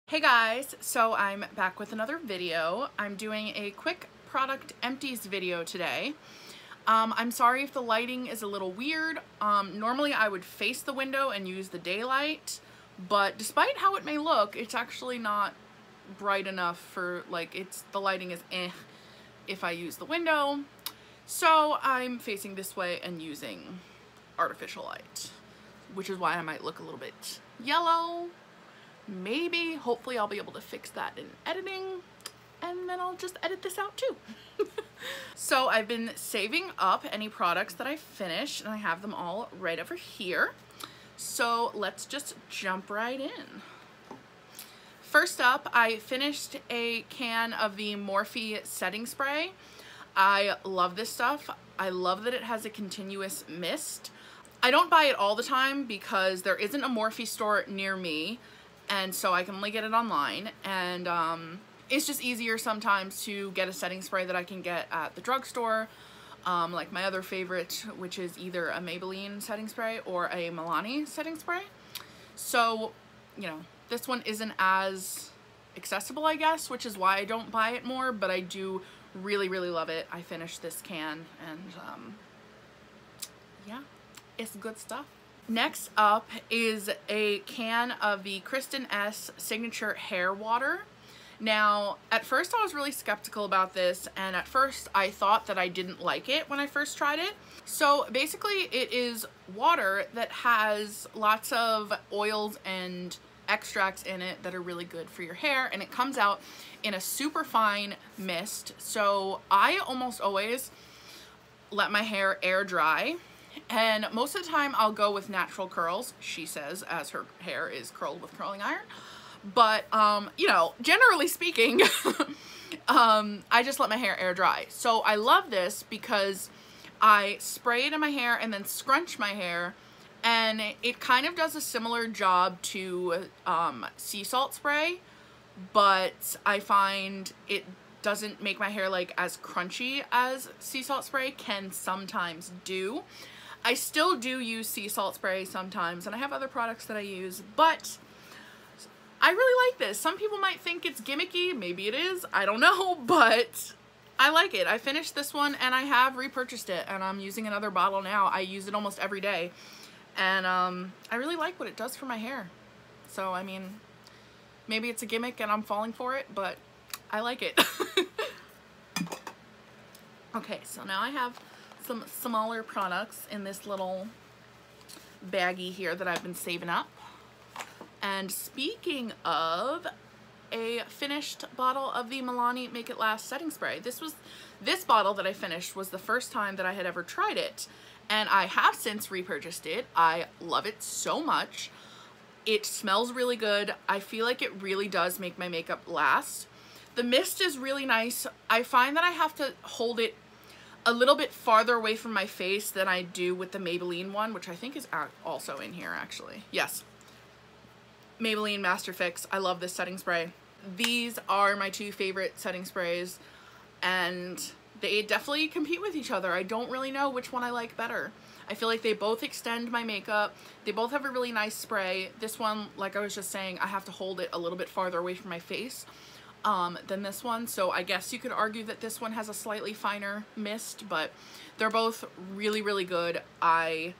Hey guys, so I'm back with another video. I'm doing a quick product empties video today. I'm sorry if the lighting is a little weird. Normally I would face the window and use the daylight, but despite how it may look, it's actually not bright enough for, the lighting is if I use the window. So I'm facing this way and using artificial light, which is why I might look a little bit yellow. Maybe, hopefully I'll be able to fix that in editing, and then I'll just edit this out too. So I've been saving up any products that I finished, and I have them all right over here. So let's just jump right in. First up, I finished a can of the Morphe setting spray. I love this stuff. I love that it has a continuous mist. I don't buy it all the time because there isn't a Morphe store near me, and so I can only get it online, and it's just easier sometimes to get a setting spray that I can get at the drugstore, like my other favorite, which is either a Maybelline setting spray or a Milani setting spray. So, you know, this one isn't as accessible, I guess, which is why I don't buy it more, but I do really, really love it. I finished this can, and yeah, it's good stuff. Next up is a can of the Kristen S Signature Hair Water. Now, at first I was really skeptical about this, and at first I thought that I didn't like it when I first tried it. So basically it is water that has lots of oils and extracts in it that are really good for your hair, and it comes out in a super fine mist. So I almost always let my hair air dry. And most of the time I'll go with natural curls, she says, as her hair is curled with curling iron. But, you know, generally speaking, I just let my hair air dry. So I love this because I spray it in my hair and then scrunch my hair. And it kind of does a similar job to sea salt spray, but I find it doesn't make my hair like as crunchy as sea salt spray can sometimes do. I still do use sea salt spray sometimes, and I have other products that I use, but I really like this. Some people might think it's gimmicky. Maybe it is. I don't know, but I like it. I finished this one, and I have repurchased it, and I'm using another bottle now. I use it almost every day, and I really like what it does for my hair. So, I mean, maybe it's a gimmick and I'm falling for it, but I like it. Okay, so now I have some smaller products in this little baggie here that I've been saving up. And speaking of, a finished bottle of the Milani Make It Last setting spray. This bottle that I finished was the first time that I had ever tried it, and I have since repurchased it. I love it so much. It smells really good. I feel like it really does make my makeup last. The mist is really nice. I find that I have to hold it a little bit farther away from my face than I do with the Maybelline one, which I think is also in here, actually. Yes. Maybelline Master Fix. I love this setting spray. These are my two favorite setting sprays, and they definitely compete with each other. I don't really know which one I like better. I feel like they both extend my makeup. They both have a really nice spray. This one, like I was just saying, I have to hold it a little bit farther away from my face than this one, so I guess you could argue that this one has a slightly finer mist, but they're both really, really good. I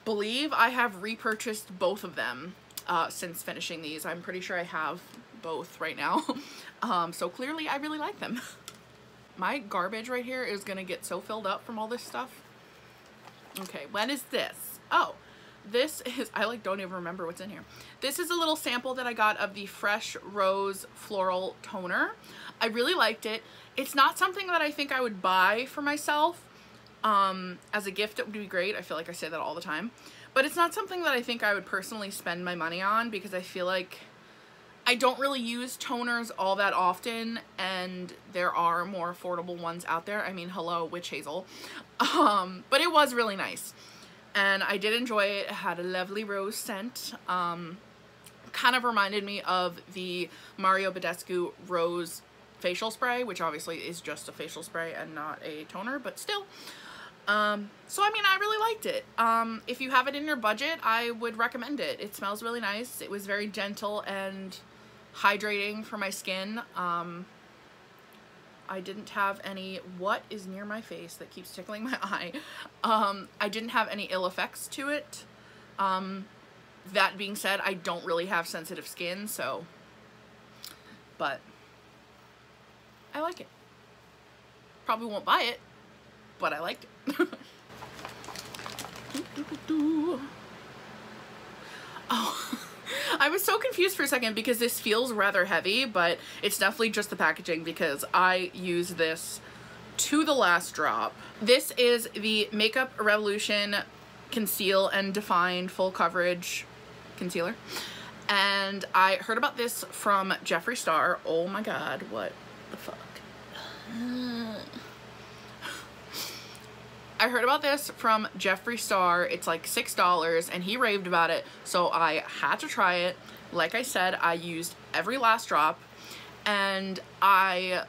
believe I have repurchased both of them since finishing these. I'm pretty sure I have both right now. So clearly I really like them. My garbage right here is gonna get so filled up from all this stuff. Okay, what is this? Oh, this is, I don't even remember what's in here. This is a little sample that I got of the Fresh Rose Floral Toner. I really liked it. It's not something that I think I would buy for myself. As a gift, it would be great. I feel like I say that all the time. But it's not something that I think I would personally spend my money on, because I feel like I don't really use toners all that often, and there are more affordable ones out there. I mean, hello, Witch Hazel. But it was really nice. And I did enjoy it. It had a lovely rose scent. Kind of reminded me of the Mario Badescu Rose facial spray, which obviously is just a facial spray and not a toner, but still. So I mean, I really liked it. If you have it in your budget, I would recommend it. It smells really nice. It was very gentle and hydrating for my skin. I didn't have any, what is near my face that keeps tickling my eye? I didn't have any ill effects to it. That being said, I don't really have sensitive skin, so, but I like it. Probably won't buy it, but I liked it. Oh, I was so confused for a second because this feels rather heavy, but it's definitely just the packaging because I use this to the last drop. This is the Makeup Revolution Conceal and Define Full Coverage Concealer. And I heard about this from Jeffree Star. Oh my god, what the fuck? I heard about this from Jeffree Star. It's like $6 and he raved about it, so I had to try it. Like I said, I used every last drop, and I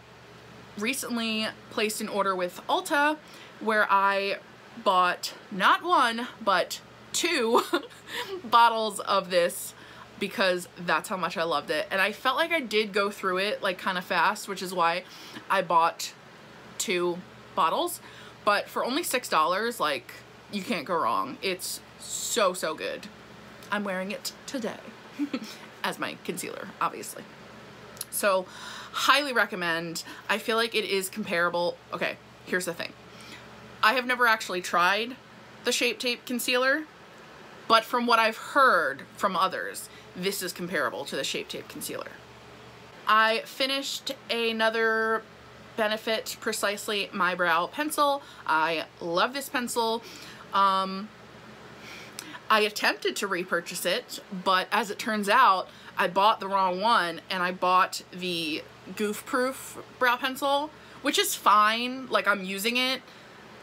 recently placed an order with Ulta where I bought not one but 2 bottles of this because that's how much I loved it. And I felt like I did go through it like kind of fast, which is why I bought 2 bottles. But for only $6, like, you can't go wrong. It's so, so good. I'm wearing it today as my concealer, obviously. So, highly recommend. I feel like it is comparable. Okay, here's the thing. I have never actually tried the Shape Tape concealer, but from what I've heard from others, this is comparable to the Shape Tape concealer. I finished another Benefit Precisely My Brow pencil. I love this pencil. I attempted to repurchase it, but as it turns out, I bought the wrong one, and I bought the Goof Proof brow pencil, which is fine. Like, I'm using it,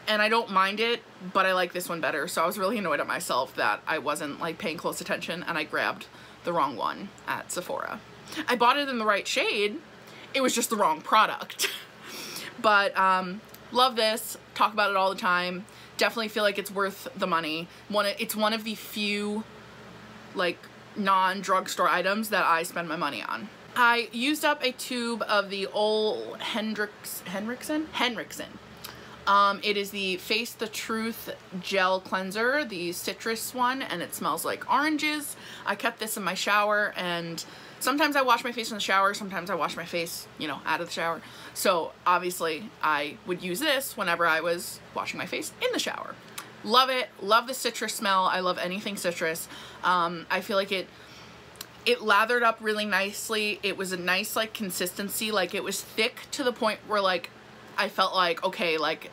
and I don't mind it, but I like this one better. So I was really annoyed at myself that I wasn't, like, paying close attention, and I grabbed the wrong one at Sephora. I bought it in the right shade. It was just the wrong product. But love this, talk about it all the time. Definitely feel like it's worth the money. It's one of the few like non-drugstore items that I spend my money on. I used up a tube of the old Henriksen. It is the Face the Truth Gel Cleanser, the citrus one, and it smells like oranges. I kept this in my shower, and sometimes I wash my face in the shower, sometimes I wash my face, you know, out of the shower. So obviously I would use this whenever I was washing my face in the shower. Love it. Love the citrus smell. I love anything citrus. I feel like it lathered up really nicely. It was a nice like consistency. Like, it was thick to the point where like I felt like, okay, like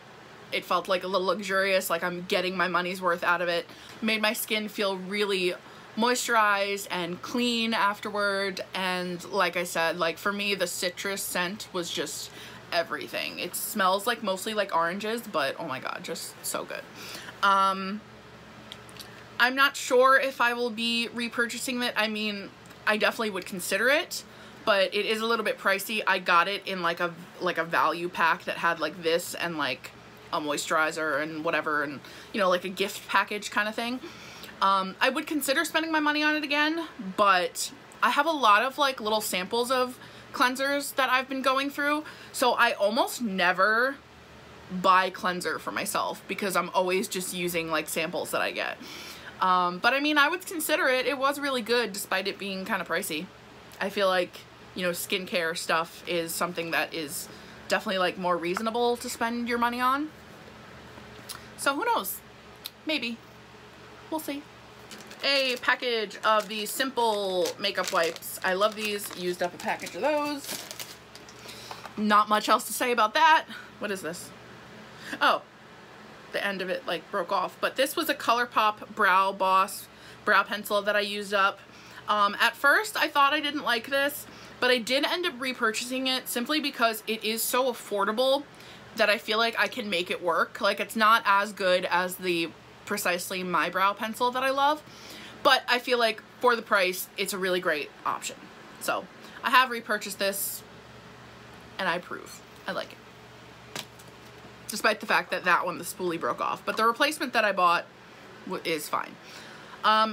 it felt like a little luxurious, like I'm getting my money's worth out of it. Made my skin feel really moisturized and clean afterward, and like I said, like for me the citrus scent was just everything. It smells like mostly like oranges, but oh my god, just so good. I'm not sure if I will be repurchasing it. I mean, I definitely would consider it, but it is a little bit pricey. I got it in like a value pack that had like this and like a moisturizer and whatever, and you know, like a gift package kind of thing. I would consider spending my money on it again, but I have a lot of like little samples of cleansers that I've been going through, so I almost never buy cleanser for myself because I'm always just using like samples that I get. But I mean, I would consider it. It was really good despite it being kind of pricey. I feel like, you know, skincare stuff is something that is definitely like more reasonable to spend your money on. So who knows? Maybe. We'll see. A package of the Simple makeup wipes. I love these. Used up a package of those. Not much else to say about that. What is this? Oh, the end of it like broke off. But this was a ColourPop Brow Boss brow pencil that I used up. At first I thought I didn't like this, but I did end up repurchasing it simply because it is so affordable that I feel like I can make it work. Like, it's not as good as the Precisely My Brow pencil that I love, but I feel like for the price it's a really great option. So I have repurchased this and I approve. I like it. despite the fact that that one, the spoolie broke off. But the replacement that I bought is fine.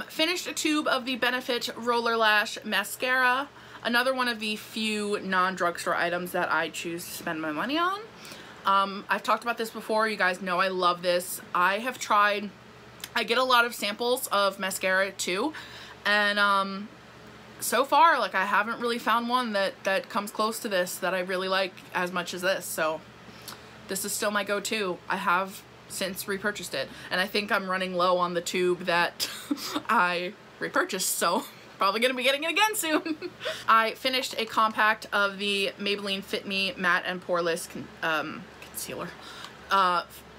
Finished a tube of the Benefit Roller Lash Mascara. Another one of the few non-drugstore items that I choose to spend my money on. I've talked about this before. You guys know I love this. I get a lot of samples of mascara too. And so far, like, I haven't really found one that comes close to this that I really like as much as this. So this is still my go-to. I have since repurchased it. And I think I'm running low on the tube that I repurchased. So probably gonna be getting it again soon. I finished a compact of the Maybelline Fit Me Matte and Poreless Concealer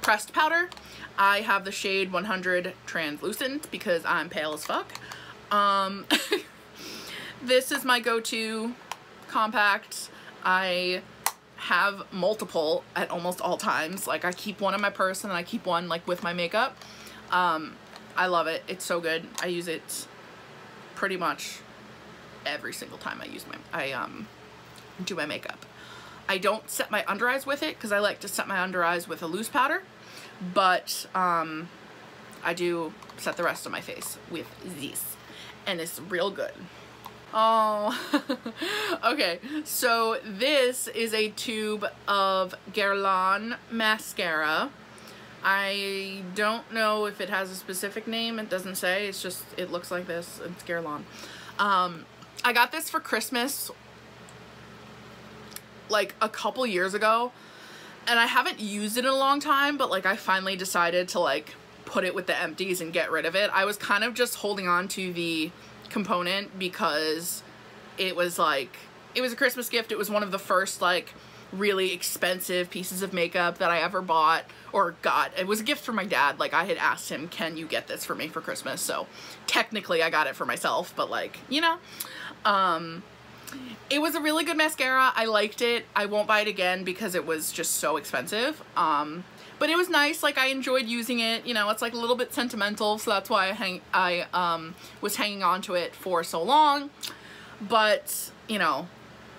pressed powder. I have the shade 100 Translucent because I'm pale as fuck. This is my go-to compact. I have multiple at almost all times. Like, I keep one in my purse and I keep one like with my makeup. I love it. It's so good. I use it pretty much every single time I do my makeup. I don't set my under eyes with it because I like to set my under eyes with a loose powder, but I do set the rest of my face with this, and it's real good. Oh, okay, so this is a tube of Guerlain mascara. I don't know if it has a specific name. It doesn't say. It's just, it looks like this. It's Guerlain. I got this for Christmas like a couple years ago, and I haven't used it in a long time, but like I finally decided to like put it with the Empties and get rid of it. I was kind of just holding on to the component because it was like, it was a Christmas gift. It was one of the first like really expensive pieces of makeup that I ever bought or got. It was a gift from my dad. Like, I had asked him, can you get this for me for Christmas? So technically I got it for myself, but like, you know, it was a really good mascara. I liked it. I won't buy it again because it was just so expensive. But it was nice. Like, I enjoyed using it. You know, it's like a little bit sentimental, so that's why I was hanging on to it for so long. But, you know,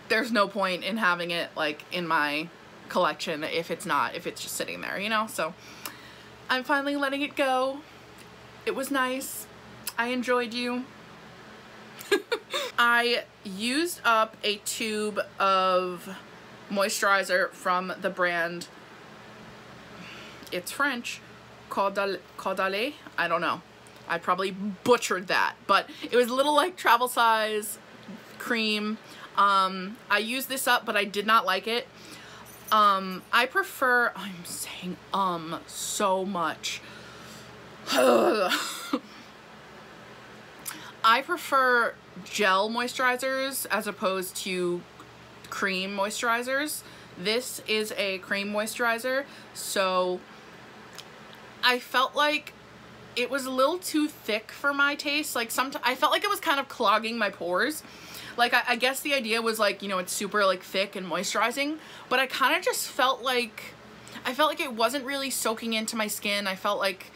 there's no point in having it like in my collection if it's just sitting there, you know? So I'm finally letting it go. It was nice. I enjoyed you. I used up a tube of moisturizer from the brand, it's French, Caudale. I don't know. I probably butchered that, but it was a little like travel size cream. I used this up, but I did not like it. I prefer, I'm saying so much. I prefer gel moisturizers as opposed to cream moisturizers. This is a cream moisturizer, so I felt like it was a little too thick for my taste. Like, I felt like it was kind of clogging my pores. Like, I guess the idea was like, you know, it's super like thick and moisturizing, but I kind of just felt like, it wasn't really soaking into my skin. I felt like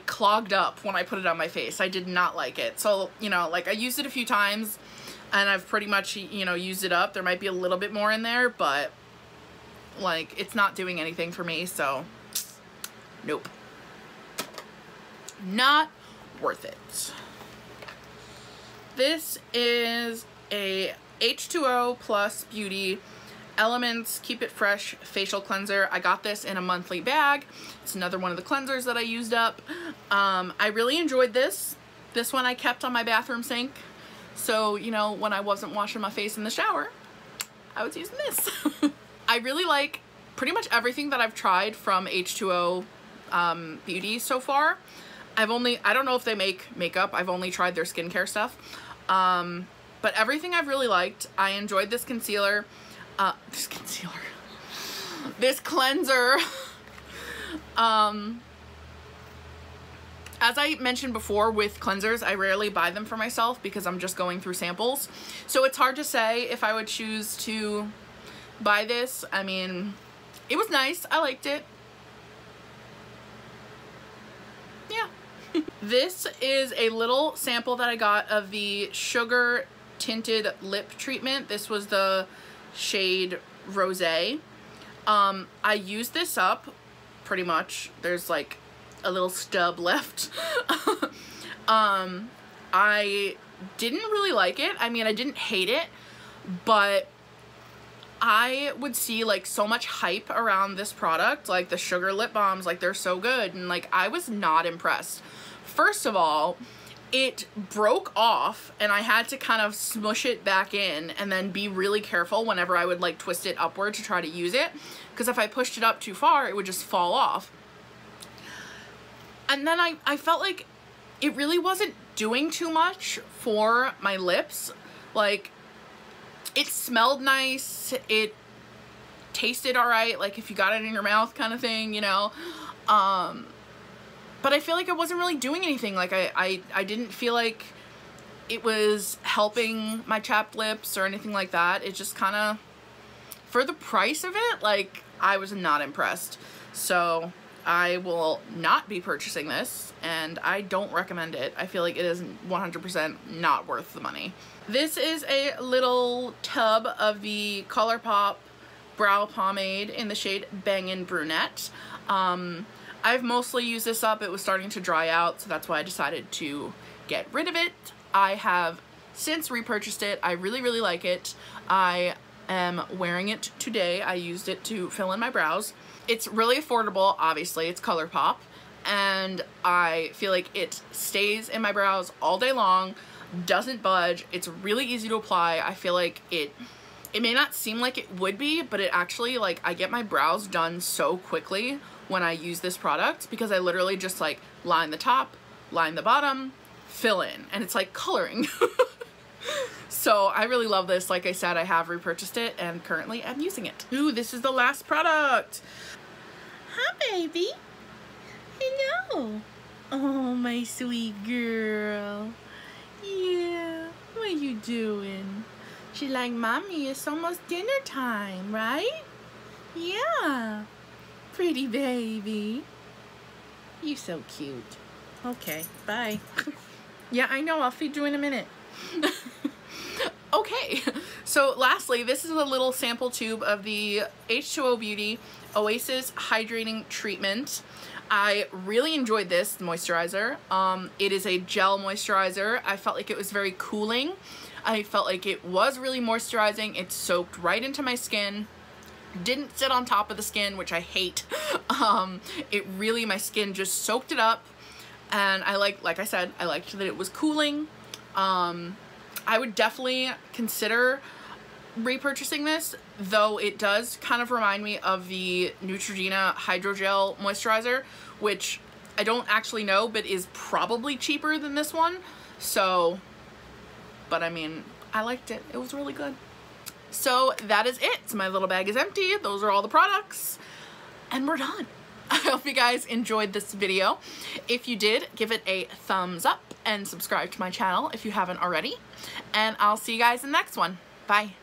clogged up when I put it on my face. I did not like it. So, you know, like, I used it a few times and I've pretty much, you know, used it up. There might be a little bit more in there, but like, it's not doing anything for me. So nope, not worth it. This is a H2O Plus Beauty Elements Keep It Fresh Facial Cleanser. I got this in a monthly bag. It's another one of the cleansers that I used up. I really enjoyed this. This one I kept on my bathroom sink. So, you know, when I wasn't washing my face in the shower, I was using this. I really like pretty much everything that I've tried from H2O Beauty so far. I don't know if they make makeup. I've only tried their skincare stuff. But everything I've really liked. I enjoyed this concealer. This cleanser. As I mentioned before, with cleansers, I rarely buy them for myself because I'm just going through samples. So it's hard to say if I would choose to buy this. I mean, it was nice. I liked it. Yeah. This is a little sample that I got of the Sugar Tinted Lip Treatment. This was the shade Rosé. I used this up pretty much. There's like a little stub left. I didn't really like it. I mean, I didn't hate it, but I would see like so much hype around this product, like the sugar lip balms, like they're so good, and like I was not impressed. First of all, it broke off and I had to kind of smush it back in and then be really careful whenever I would like twist it upward to try to use it, because if I pushed it up too far it would just fall off. And then I felt like it really wasn't doing too much for my lips. Like, it smelled nice, it tasted alright, like if you got it in your mouth kind of thing, you know. But I feel like it wasn't really doing anything. Like I didn't feel like it was helping my chapped lips or anything like that. It just kind of, for the price of it, like I was not impressed. So I will not be purchasing this, and I don't recommend it. I feel like it is 100% not worth the money. This is a little tub of the ColourPop brow pomade in the shade Bangin' Brunette. I've mostly used this up. It was starting to dry out, so that's why I decided to get rid of it. I have since repurchased it. I really, really like it. I am wearing it today. I used it to fill in my brows. It's really affordable, obviously. It's ColourPop, and I feel like it stays in my brows all day long, doesn't budge. It's really easy to apply. I feel like it may not seem like it would be, but it actually, like, I get my brows done so quickly when I use this product, because I literally just like line the top, line the bottom, fill in, and it's like coloring. So I really love this. Like I said, I have repurchased it and currently I'm using it. Ooh, this is the last product. Hi, baby. Hello. Oh, my sweet girl. Yeah, what are you doing? She's like, Mommy, it's almost dinner time, right? Yeah. Pretty baby. You so cute. Okay, bye. Yeah, I know. I'll feed you in a minute. Okay, so lastly, this is a little sample tube of the H2O Beauty Oasis Hydrating Treatment. I really enjoyed this moisturizer. It is a gel moisturizer. I felt like it was very cooling. I felt like it was really moisturizing. It soaked right into my skin. Didn't sit on top of the skin, which I hate. It really, my skin just soaked it up, and like I said, I liked that it was cooling. I would definitely consider repurchasing this, though it does kind of remind me of the Neutrogena Hydrogel Moisturizer, which I don't actually know, but is probably cheaper than this one. So, but I mean, I liked it. It was really good. So that is it. My little bag is empty. Those are all the products, and we're done. I hope you guys enjoyed this video. If you did, give it a thumbs up and subscribe to my channel if you haven't already. And I'll see you guys in the next one. Bye.